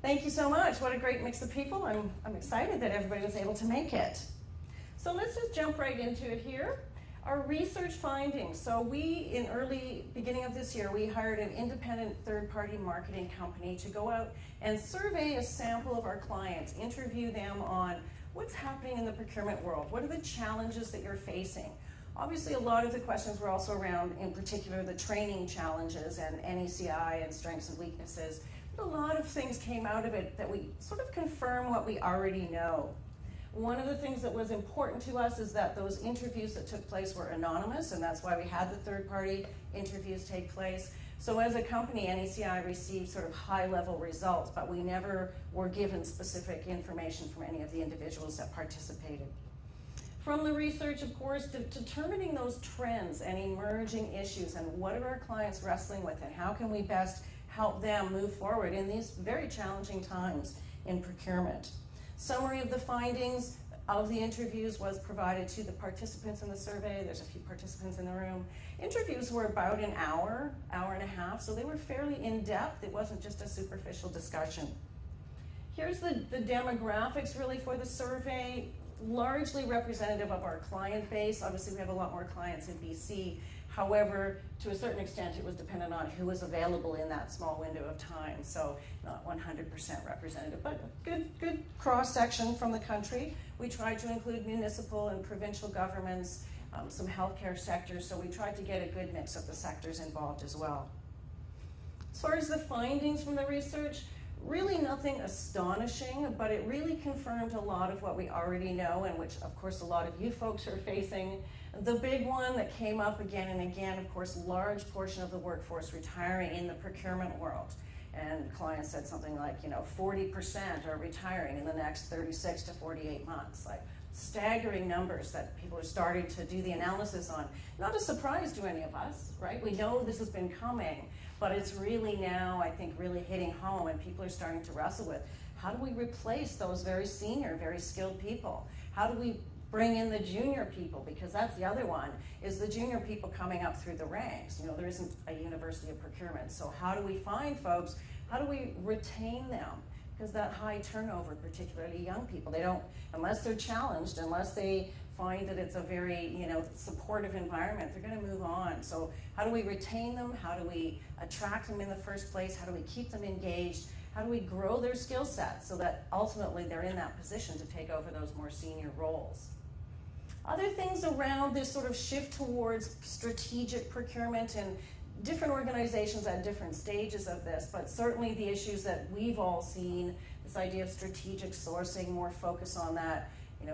Thank you so much. What a great mix of people. I'm excited that everybody was able to make it. So let's just jump right into it here. Our research findings. So in early beginning of this year, we hired an independent third-party marketing company to go out and survey a sample of our clients, interview them on what's happening in the procurement world. What are the challenges that you're facing? Obviously, a lot of the questions were also around, in particular, the training challenges and NECI and strengths and weaknesses. But a lot of things came out of it that we sort of confirm what we already know. One of the things that was important to us is that those interviews that took place were anonymous, and that's why we had the third-party interviews take place. So as a company, NECI received sort of high-level results, but we never were given specific information from any of the individuals that participated. From the research, of course, determining those trends and emerging issues and what are our clients wrestling with and how can we best help them move forward in these very challenging times in procurement. Summary of the findings of the interviews was provided to the participants in the survey. There's a few participants in the room. Interviews were about an hour, hour and a half, so they were fairly in-depth. It wasn't just a superficial discussion. Here's the demographics really for the survey, largely representative of our client base. Obviously, we have a lot more clients in BC. However, to a certain extent, it was dependent on who was available in that small window of time. So not 100% representative, but good cross-section from the country. We tried to include municipal and provincial governments, some healthcare sectors, so we tried to get a good mix of the sectors involved as well. As far as the findings from the research, really nothing astonishing, but it really confirmed a lot of what we already know and which, of course, a lot of you folks are facing. The big one that came up again and again, of course, large portion of the workforce retiring in the procurement world. And clients said something like, 40% are retiring in the next 36 to 48 months. Like staggering numbers that people are starting to do the analysis on. Not a surprise to any of us, right? We know this has been coming, but it's really now, I think, really hitting home and people are starting to wrestle with how do we replace those very senior, very skilled people? How do we bring in the junior people, because that's the other one, is the junior people coming up through the ranks. There isn't a university of procurement, so how do we find folks, how do we retain them? Because that high turnover, particularly young people, they don't, unless they're challenged, unless they find that it's a very, supportive environment, they're gonna move on. So how do we retain them? How do we attract them in the first place? How do we keep them engaged? How do we grow their skill sets so that ultimately they're in that position to take over those more senior roles? Other things around this sort of shift towards strategic procurement and different organizations at different stages of this, but certainly the issues that we've all seen, this idea of strategic sourcing, more focus on that,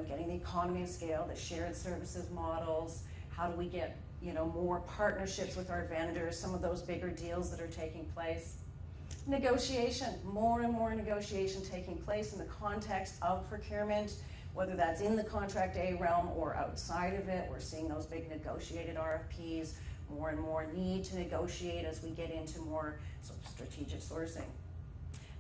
getting the economy of scale, the shared services models, how do we get, more partnerships with our vendors, some of those bigger deals that are taking place. Negotiation, more and more negotiation taking place in the context of procurement, whether that's in the Contract A realm or outside of it. We're seeing those big negotiated RFPs, more and more need to negotiate as we get into more sort of strategic sourcing.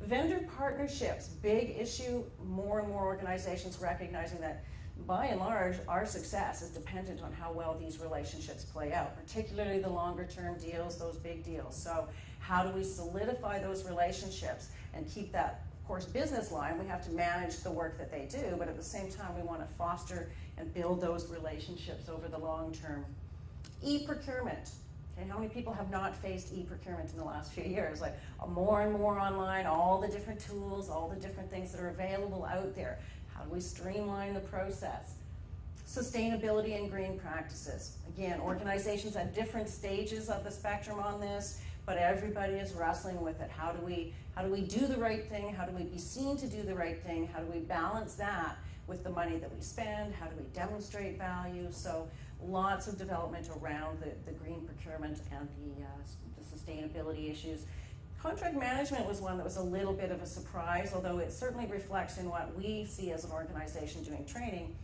Vendor partnerships, big issue, more and more organizations recognizing that by and large, our success is dependent on how well these relationships play out, particularly the longer term deals, those big deals. So how do we solidify those relationships and keep that, of course, business line? We have to manage the work that they do, but at the same time, we want to foster and build those relationships over the long term. E-procurement. Okay, how many people have not faced e-procurement in the last few years? Like more and more online, all the different tools, all the different things that are available out there. How do we streamline the process? Sustainability and green practices. Again, organizations at different stages of the spectrum on this, but everybody is wrestling with it. How do we do the right thing? How do we be seen to do the right thing? How do we balance that with the money that we spend? How do we demonstrate value? So lots of development around the green procurement and the sustainability issues. Contract management was one that was a little bit of a surprise, although it certainly reflects in what we see as an organization doing training.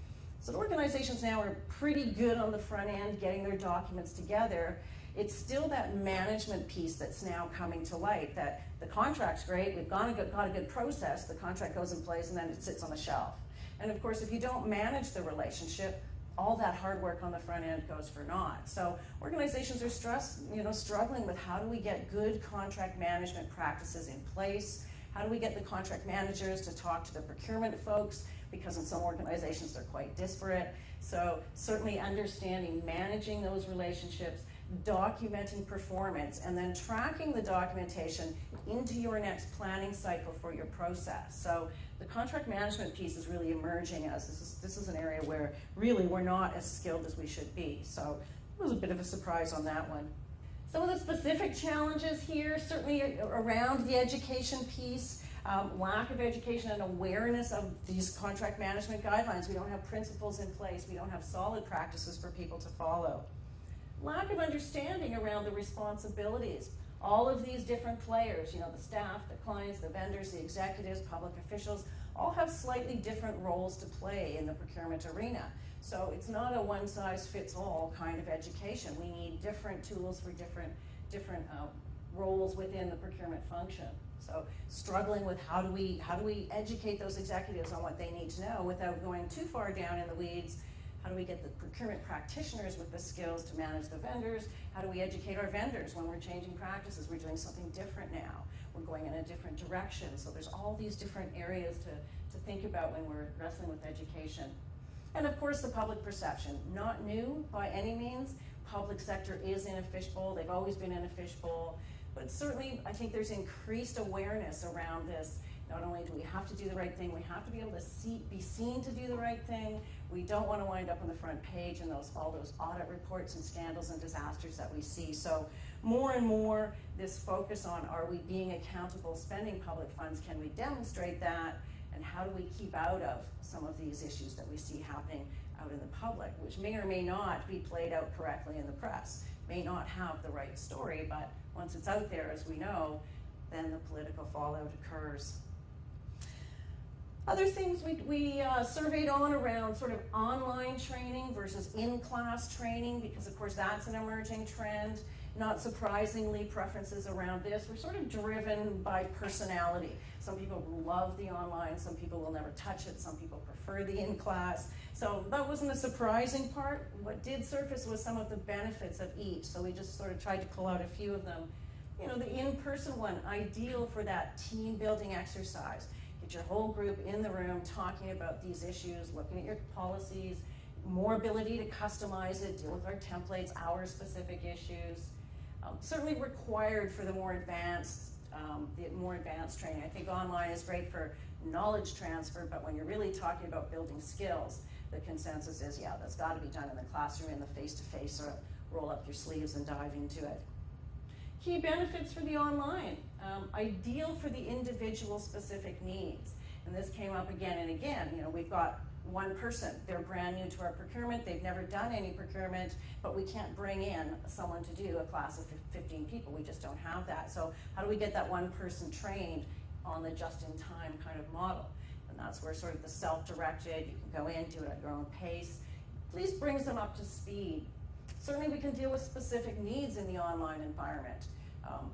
So the organizations now are pretty good on the front end, getting their documents together. It's still that management piece that's now coming to light, that the contract's great, we've got a good process, the contract goes in place and then it sits on the shelf. And of course, if you don't manage the relationship, all that hard work on the front end goes for naught. So organizations are struggling with how do we get good contract management practices in place? How do we get the contract managers to talk to the procurement folks? Because in some organizations they're quite disparate. So certainly understanding, managing those relationships, documenting performance, and then tracking the documentation into your next planning cycle for your process. So the contract management piece is really emerging as this is an area where really we're not as skilled as we should be. So it was a bit of a surprise on that one. Some of the specific challenges here, certainly around the education piece, lack of education and awareness of these contract management guidelines. We don't have principles in place. We don't have solid practices for people to follow. Lack of understanding around the responsibilities. All of these different players, the staff, the clients, the vendors, the executives, public officials, all have slightly different roles to play in the procurement arena. So it's not a one-size-fits-all kind of education. We need different tools for different roles within the procurement function. So struggling with how do we educate those executives on what they need to know without going too far down in the weeds. How do we get the procurement practitioners with the skills to manage the vendors? How do we educate our vendors when we're changing practices? We're doing something different now. We're going in a different direction. So there's all these different areas to think about when we're wrestling with education. And of course, the public perception. Not new by any means. Public sector is in a fishbowl. They've always been in a fishbowl. But certainly, I think there's increased awareness around this. Not only do we have to do the right thing, we have to be able to be seen to do the right thing. We don't want to wind up on the front page in all those audit reports and scandals and disasters that we see. So more and more, this focus on, are we being accountable spending public funds? Can we demonstrate that? And how do we keep out of some of these issues that we see happening out in the public, which may or may not be played out correctly in the press, may not have the right story, but once it's out there, as we know, then the political fallout occurs. Other things we surveyed on around sort of online training versus in-class training, because of course that's an emerging trend. Not surprisingly, preferences around this were sort of driven by personality. Some people love the online, some people will never touch it, some people prefer the in-class. So that wasn't a surprising part. What did surface was some of the benefits of each. So we just sort of tried to pull out a few of them. The in-person one, ideal for that team building exercise. Get your whole group in the room talking about these issues, looking at your policies, more ability to customize it, deal with our templates, our specific issues. Certainly required for the more advanced training. I think online is great for knowledge transfer, but when you're really talking about building skills, the consensus is, yeah, that's got to be done in the classroom, in the face-to-face, or roll up your sleeves and dive into it. Key benefits for the online. Ideal for the individual specific needs. And this came up again and again. We've got one person, they're brand new to our procurement, they've never done any procurement, but we can't bring in someone to do a class of 15 people, we just don't have that. So how do we get that one person trained on the just-in-time kind of model? And that's where sort of the self-directed, you can go in, do it at your own pace, at least brings them up to speed. Certainly we can deal with specific needs in the online environment.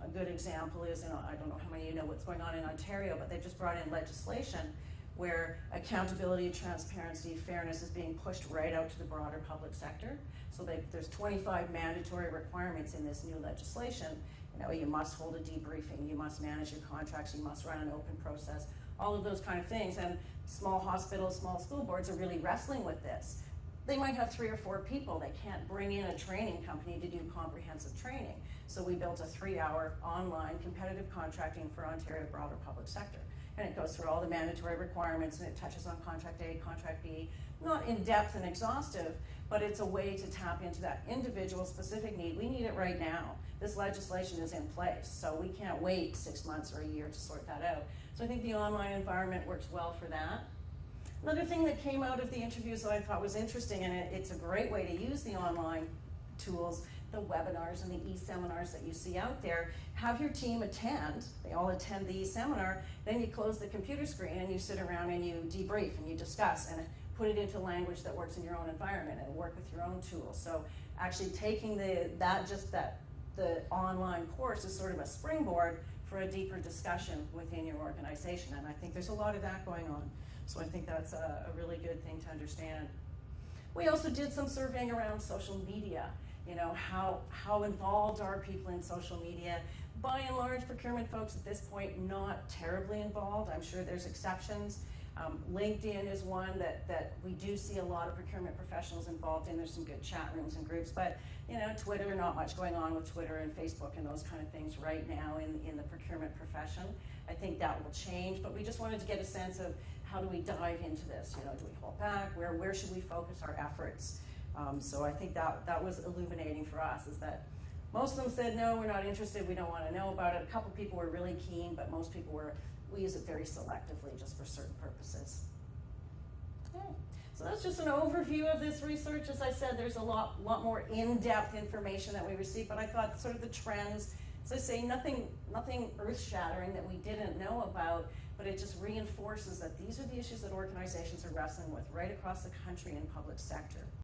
A good example is, I don't know how many of you know what's going on in Ontario, but they just brought in legislation where accountability, transparency, fairness is being pushed right out to the broader public sector. So there's 25 mandatory requirements in this new legislation. You must hold a debriefing, you must manage your contracts, you must run an open process, all of those kind of things. And small hospitals, small school boards are really wrestling with this. They might have 3 or 4 people. They can't bring in a training company to do comprehensive training. So we built a 3-hour online competitive contracting for Ontario broader public sector. And it goes through all the mandatory requirements, and it touches on contract A, contract B. Not in depth and exhaustive, but it's a way to tap into that individual specific need. We need it right now. This legislation is in place, so we can't wait 6 months or a year to sort that out. So I think the online environment works well for that. Another thing that came out of the interviews that I thought was interesting, and it's a great way to use the online tools, the webinars and the e-seminars that you see out there, have your team attend, they all attend the e-seminar, then you close the computer screen and you sit around and you debrief and you discuss and put it into language that works in your own environment and work with your own tools. So actually taking the online course is sort of a springboard for a deeper discussion within your organization, and I think there's a lot of that going on. So I think that's a really good thing to understand. We also did some surveying around social media. How involved are people in social media? by and large, procurement folks at this point not terribly involved. I'm sure there's exceptions. LinkedIn is one that we do see a lot of procurement professionals involved in. There's some good chat rooms and groups, but Twitter, not much going on with Twitter and Facebook and those kind of things right now in the procurement profession. I think that will change, but we just wanted to get a sense of how do we dive into this? Do we hold back? Where should we focus our efforts? So I think that was illuminating for us, is that most of them said, no, we're not interested, we don't want to know about it. A couple people were really keen, but most people we use it very selectively just for certain purposes. Okay. So that's just an overview of this research. As I said, there's a lot more in-depth information that we received, but I thought sort of the trends, as I say, nothing earth-shattering that we didn't know about, but it just reinforces that these are the issues that organizations are wrestling with right across the country in public sector.